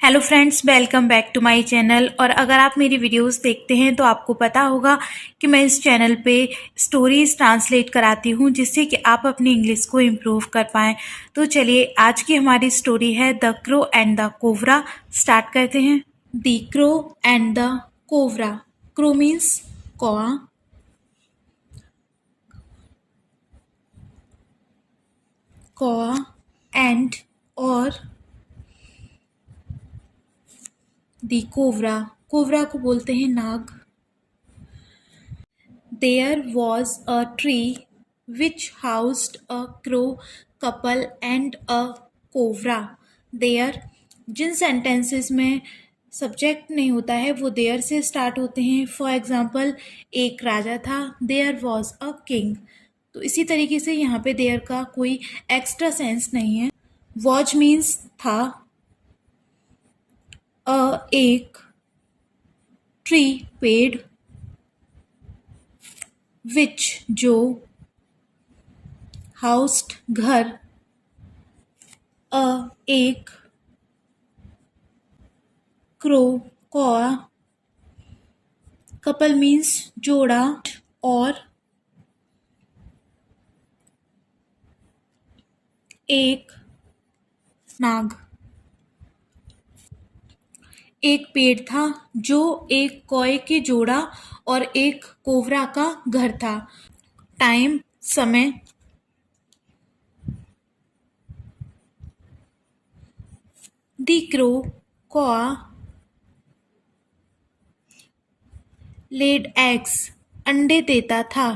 Hello friends, welcome back to my channel. और अगर आप मेरी वीडियोस देखते हैं तो आपको पता होगा कि मैं इस चैनल पे स्टोरीज ट्रांसलेट कराती हूँ जिससे कि आप अपनी इंग्लिश को इम्प्रूव कर पाएँ। तो चलिए, आज की हमारी स्टोरी है the crow and the cobra. Start करते हैं। The crow and the cobra. Crow means कौआ, कौआ एंड और द कोबरा, कोबरा को बोलते हैं नाग। There was a tree which housed a crow couple and a cobra. There, जिन सेंटेंसेस में सब्जेक्ट नहीं होता है वो देयर से स्टार्ट होते हैं। फॉर एग्जाम्पल, एक राजा था, देयर वॉज अ किंग। तो इसी तरीके से यहाँ पे देयर का कोई एक्स्ट्रा सेंस नहीं है। वॉज मीन्स था, एक, ट्री पेड़, विच जो, हाउस्ड घर, अ एक, क्रो कौआ, कपल मीन्स जोड़ा, और एक नाग। एक पेड़ था जो एक कौए के जोड़ा और एक कोबरा का घर था। टाइम समय, द क्रो कौआ लेड एग्स अंडे देता था,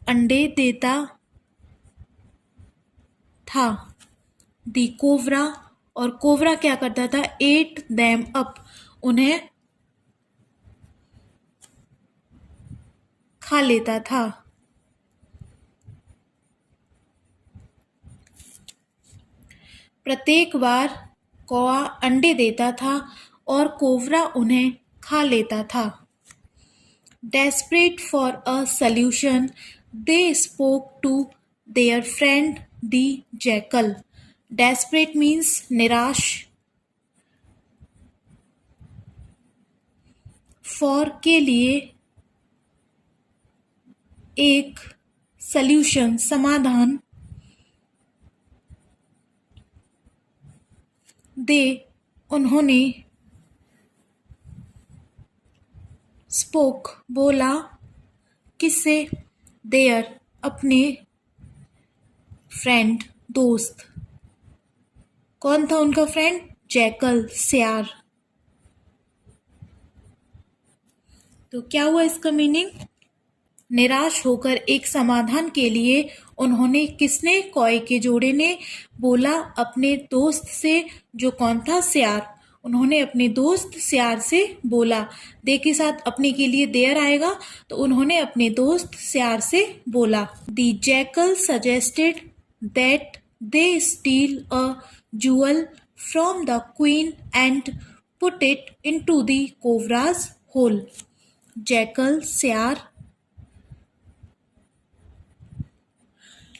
अंडे देता था। द कोबरा, और कोबरा क्या करता था, एट देम अप उन्हें खा लेता था। प्रत्येक बार कौआ अंडे देता था और कोबरा उन्हें खा लेता था। Desperate for a solution, they spoke to their friend the jackal. Desperate means निराश। For के लिए, एक, solution समाधान, they उन्होंने, spoke बोला, किससे, their अपने, फ्रेंड दोस्त। कौन था उनका फ्रेंड, जैकल सियार। तो क्या हुआ इसका मीनिंग, निराश होकर एक समाधान के लिए उन्होंने, किसने, कौए के जोड़े ने बोला अपने दोस्त से, जो कौन था, सियार। उन्होंने अपने दोस्त सियार से बोला, दे के साथ अपने के लिए देयर आएगा, तो उन्होंने अपने दोस्त सियार से बोला। The jackal suggested that they still a jewel from the queen and put it into the cobra's hole. Jackal सियार,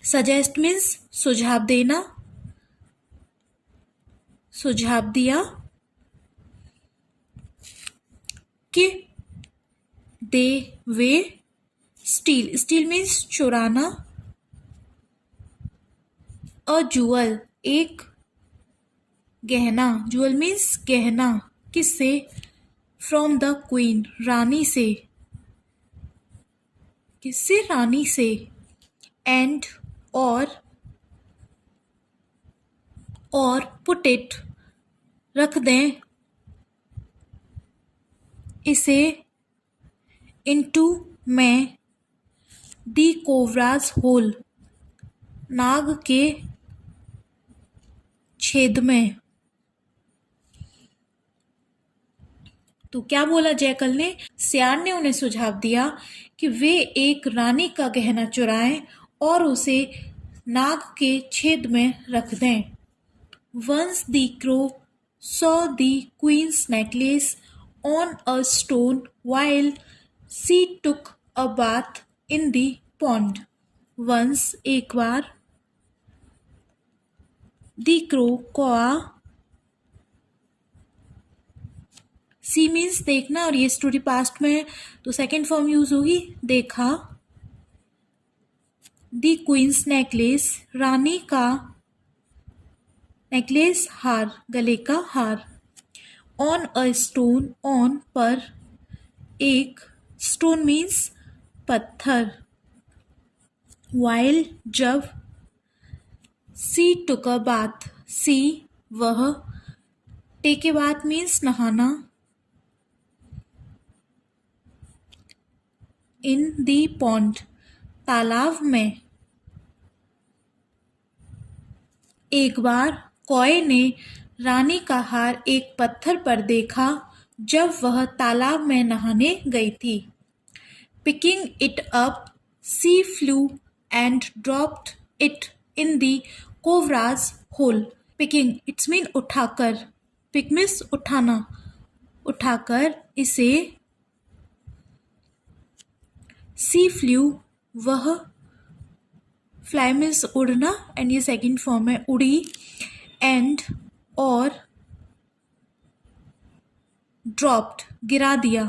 सजेस्ट मीन्स सुझाव देना, सुझाव दिया कि दे वे स्टील, स्टील मीन्स चुराना, अ जुअल एक गहना, जुअल मीन्स गहना, किससे, फ्रॉम द क्वीन रानी से, किससे, रानी से, एंड और पुट इट रख दें, इसे, इनटू में, दी कोबराज होल नाग के छेद में। तो क्या बोला जैकल ने, सियार ने उन्हें सुझाव दिया कि वे एक रानी का गहना चुराएं और उसे नाग के छेद में रख दें। Once the crow saw the queen's necklace on a stone while she took a bath in the pond. Once एक बार, the crow कौआ सी मीन्स देखना, और ये स्टोरी पास्ट में है तो सेकेंड फॉर्म यूज होगी देखा। द क्वींस नेकलेस, रानी का नेकलेस हार, गले का हार। ऑन अ स्टोन, ऑन पर, एक, स्टोन मीन्स पत्थर। वाइल जब, सी टुक अ बाथ, सी वह, टेक ए बाथ मीन्स नहाना। इन दी पॉन्ड, तालाब में। एक बार कॉय ने रानी का हार एक पत्थर पर देखा जब वह तालाब में नहाने गई थी। Picking it up, she flew and dropped it in the cobra's hole. Picking its mean उठाकर, पिक मीन्स उठाना, उठाकर इसे। सी फ्लू वह, फ्लाई मीन्स उड़ना, एंड ये सेकंड फॉर्म है उड़ी, एंड और ड्रॉप्ड गिरा दिया,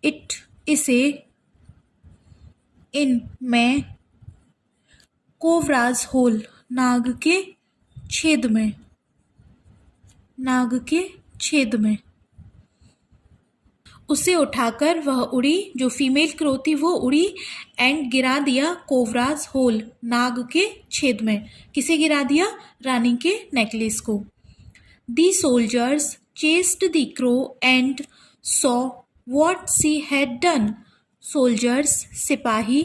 इट इसे, इन में, कोवराज होल नाग के छेद में, नाग के छेद में। उसे उठाकर वह उड़ी, जो फीमेल क्रो थी वो उड़ी, एंड गिरा दिया कोवराज होल नाग के छेद में। किसे गिरा दिया? रानी के नेकलेस को। The soldiers chased the crow and saw what she had done. Soldiers सिपाही,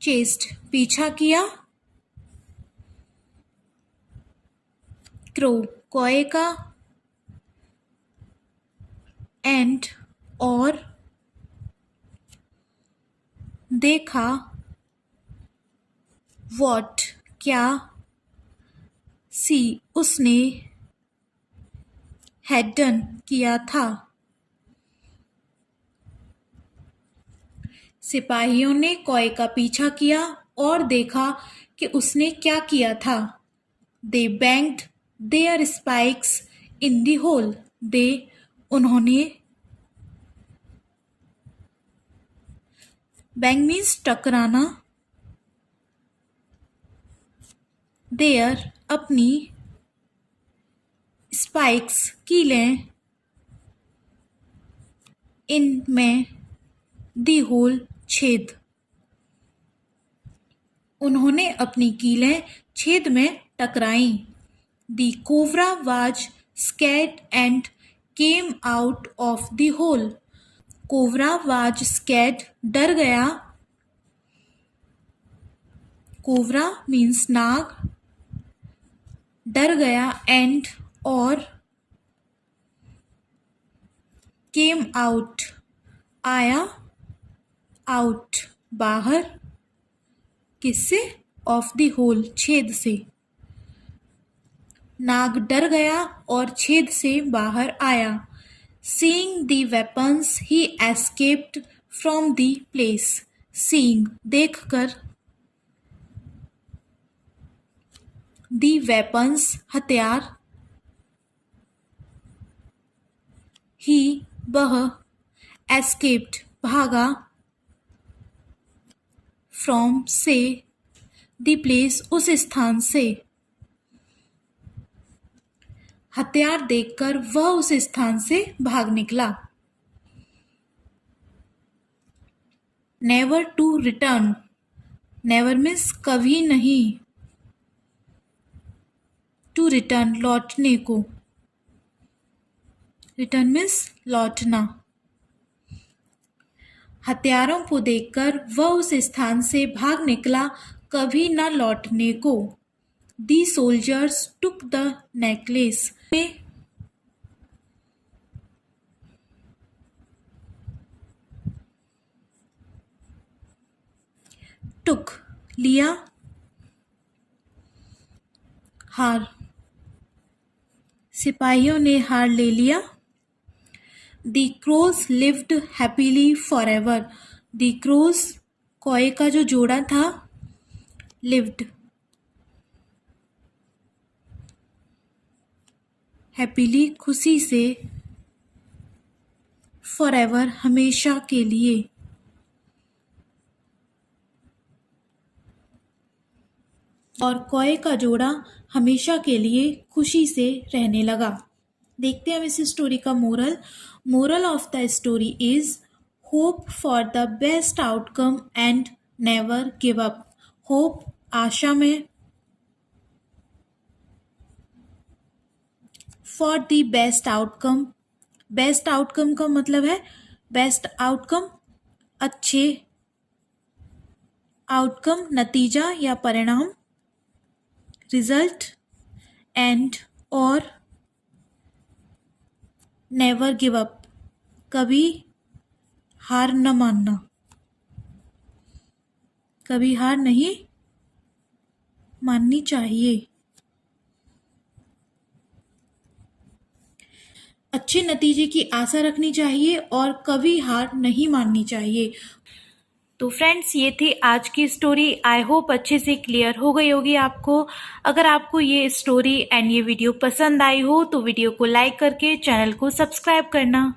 चेस्ड पीछा किया, क्रो कौए का, एंड और देखा, वॉट क्या, सी उसने, हैड डन किया था। सिपाहियों ने कौए का पीछा किया और देखा कि उसने क्या किया था। They banged their spikes in the hole. They उन्होंने, बैंग मीन्स टकराना, देयर अपनी, स्पाइक्स कीलें, इन में, दी होल छेद। उन्होंने अपनी कीलें छेद में टकराई। The cobra was scared and came out of the hole. Cobra was scared डर गया, कोबरा मीन्स नाग, डर गया, एंड और केम आउट आया, आउट बाहर, किससे? ऑफ द होल छेद से। नाग डर गया और छेद से बाहर आया। Seeing the weapons he escaped from the place. Seeing देखकर, दी वेपन्स हथियार, ही वह, एस्केप्ड भागा, फ्रॉम से, द प्लेस उस स्थान से। हथियार देखकर वह उस स्थान से भाग निकला। Never to return, never means कभी नहीं, टू रिटर्न लौटने को, रिटर्न मीन्स लौटना। हथियारों को देखकर वह उस स्थान से भाग निकला, कभी न लौटने को। The soldiers took the necklace, took लिया, हार, सिपाहियों ने हार ले लिया। The crows lived happily forever. The crows कौए का जो जोड़ा था lived happily खुशी से forever हमेशा के लिए और कौए का जोड़ा हमेशा के लिए खुशी से रहने लगा। देखते हैं हम इस स्टोरी का moral of the story is hope for the best outcome and never give up. Hope आशा में, फॉर द बेस्ट आउटकम का मतलब है बेस्ट आउटकम, अच्छे आउटकम नतीजा या परिणाम, रिजल्ट, एंड और नेवर गिव अप कभी हार न मानना, कभी हार नहीं माननी चाहिए। अच्छे नतीजे की आशा रखनी चाहिए और कभी हार नहीं माननी चाहिए। तो फ्रेंड्स, ये थी आज की स्टोरी। आई होप अच्छे से क्लियर हो गई होगी आपको। अगर आपको ये स्टोरी एंड ये वीडियो पसंद आई हो तो वीडियो को लाइक करके चैनल को सब्सक्राइब करना।